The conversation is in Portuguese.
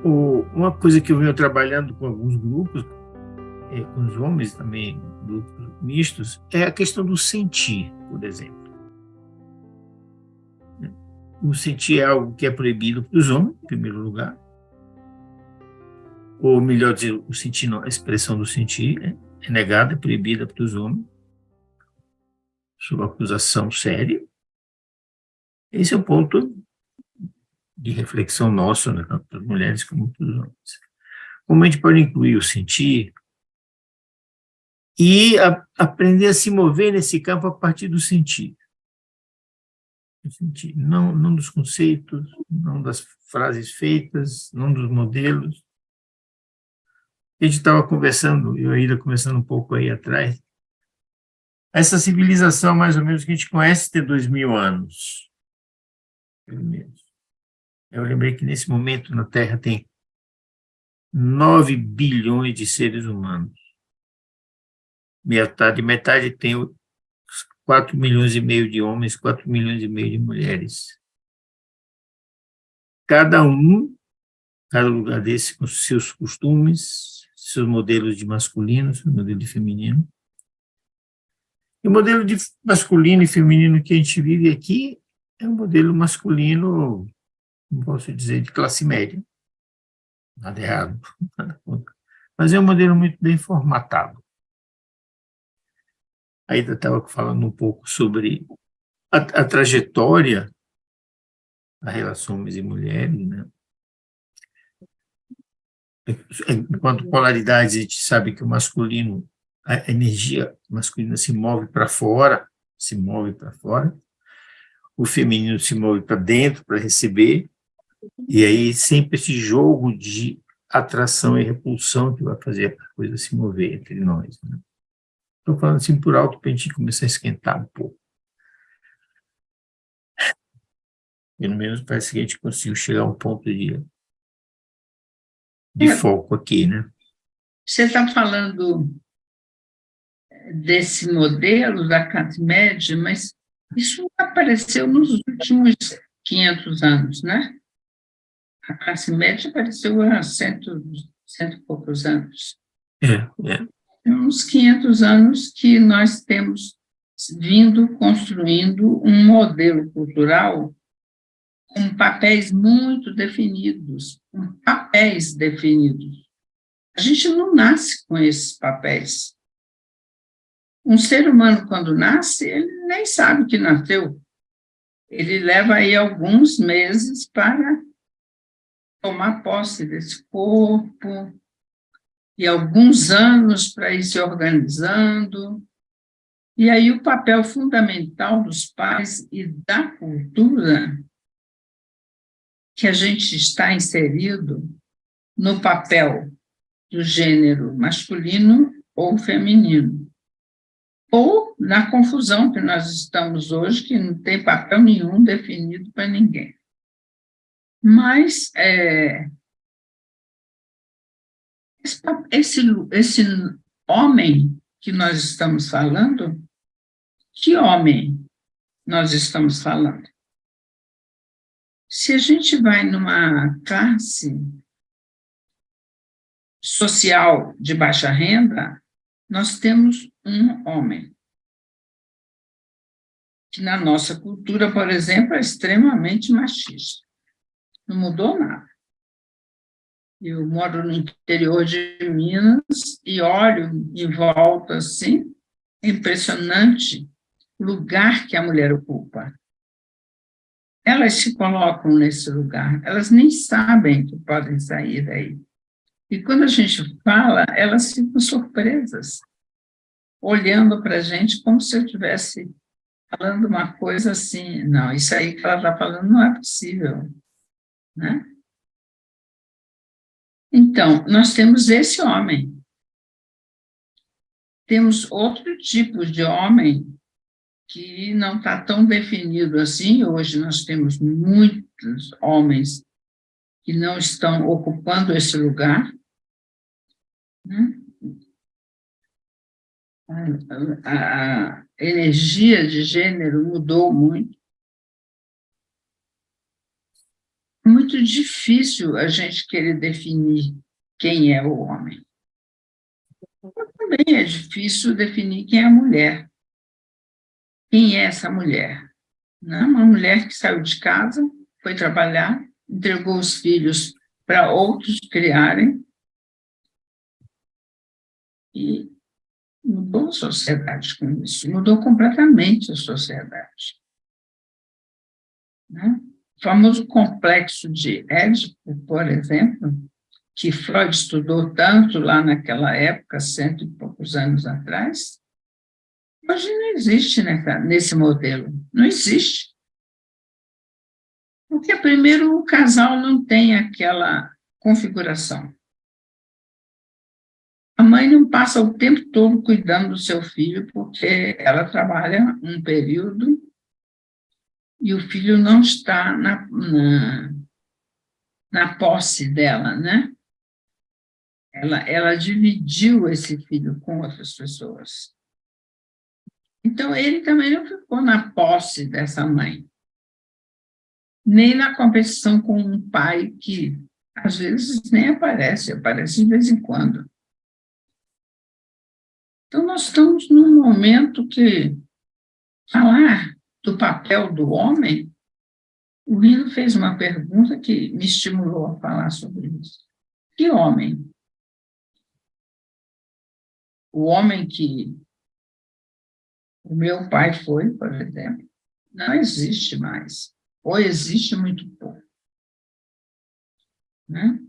Uma coisa que eu venho trabalhando com alguns grupos, com os homens também, grupos mistos, é a questão do sentir, por exemplo. O sentir é algo que é proibido para os homens, em primeiro lugar, ou melhor dizer, o sentir, não, a expressão do sentir é negada, é proibida para os homens, sob acusação séria. Esse é o ponto de reflexão nosso, né, tanto para as mulheres como para os homens. Como a gente pode incluir o sentir e aprender a se mover nesse campo a partir do sentir. Não dos conceitos, não das frases feitas, não dos modelos. A gente estava conversando, eu ainda conversando um pouco aí atrás, essa civilização mais ou menos que a gente conhece tem 2000 anos, pelo menos. Eu lembrei que nesse momento na Terra tem 9 bilhões de seres humanos. Metade tem 4 milhões e meio de homens, 4 milhões e meio de mulheres. Cada lugar desse com seus costumes, seus modelos de masculino, seu modelo de feminino. E o modelo de masculino e feminino que a gente vive aqui é um modelo masculino, não posso dizer, de classe média. Nada errado, nada contra. Mas é um modelo muito bem formatado. Ainda estava falando um pouco sobre a trajetória da relação homens e mulheres, né? Enquanto polaridades, a gente sabe que o masculino, a energia masculina se move para fora, o feminino se move para dentro para receber, e aí sempre esse jogo de atração e repulsão que vai fazer a coisa se mover entre nós, né? Estou falando assim por alto para a gente começar a esquentar um pouco. Pelo menos parece que a gente conseguiu chegar a um ponto de foco aqui, né? Você está falando desse modelo da classe média, mas isso apareceu nos últimos 500 anos, né? A classe média apareceu há cento e poucos anos. Tem uns 500 anos que nós temos vindo construindo um modelo cultural com papéis muito definidos, com papéis definidos. A gente não nasce com esses papéis. Um ser humano, quando nasce, ele nem sabe que nasceu. Ele leva aí alguns meses para tomar posse desse corpo e alguns anos para ir se organizando. E aí o papel fundamental dos pais e da cultura que a gente está inserido no papel do gênero masculino ou feminino. Ou na confusão que nós estamos hoje, que não tem papel nenhum definido para ninguém. Mas esse homem que nós estamos falando, que homem nós estamos falando? Se a gente vai numa classe social de baixa renda, nós temos um homem, que na nossa cultura, por exemplo, é extremamente machista. Não mudou nada. Eu moro no interior de Minas e olho em volta assim, é impressionante o lugar que a mulher ocupa. Elas se colocam nesse lugar, elas nem sabem que podem sair daí. E quando a gente fala, elas ficam surpresas, olhando para a gente como se eu estivesse falando uma coisa assim, não, isso aí que ela está falando não é possível, né? Então, nós temos esse homem. Temos outro tipo de homem que não está tão definido assim. Hoje nós temos muitos homens que não estão ocupando esse lugar, né? A energia de gênero mudou muito. É muito difícil a gente querer definir quem é o homem. Também é difícil definir quem é a mulher. Quem é essa mulher? Né? Uma mulher que saiu de casa, foi trabalhar, entregou os filhos para outros criarem e mudou a sociedade com isso, mudou completamente a sociedade. Né? O famoso complexo de Édipo, por exemplo, que Freud estudou tanto lá naquela época, 100 e poucos anos atrás, hoje não existe nesse modelo, não existe. Porque, primeiro, o casal não tem aquela configuração. A mãe não passa o tempo todo cuidando do seu filho, porque ela trabalha um período e o filho não está na posse dela, né? Ela dividiu esse filho com outras pessoas. Então, ele também não ficou na posse dessa mãe, nem na competição com um pai que, às vezes, nem aparece de vez em quando. Então, nós estamos num momento que falar do papel do homem, o Rino fez uma pergunta que me estimulou a falar sobre isso. Que homem? O homem que o meu pai foi, por exemplo, não existe mais, ou existe muito pouco. Né?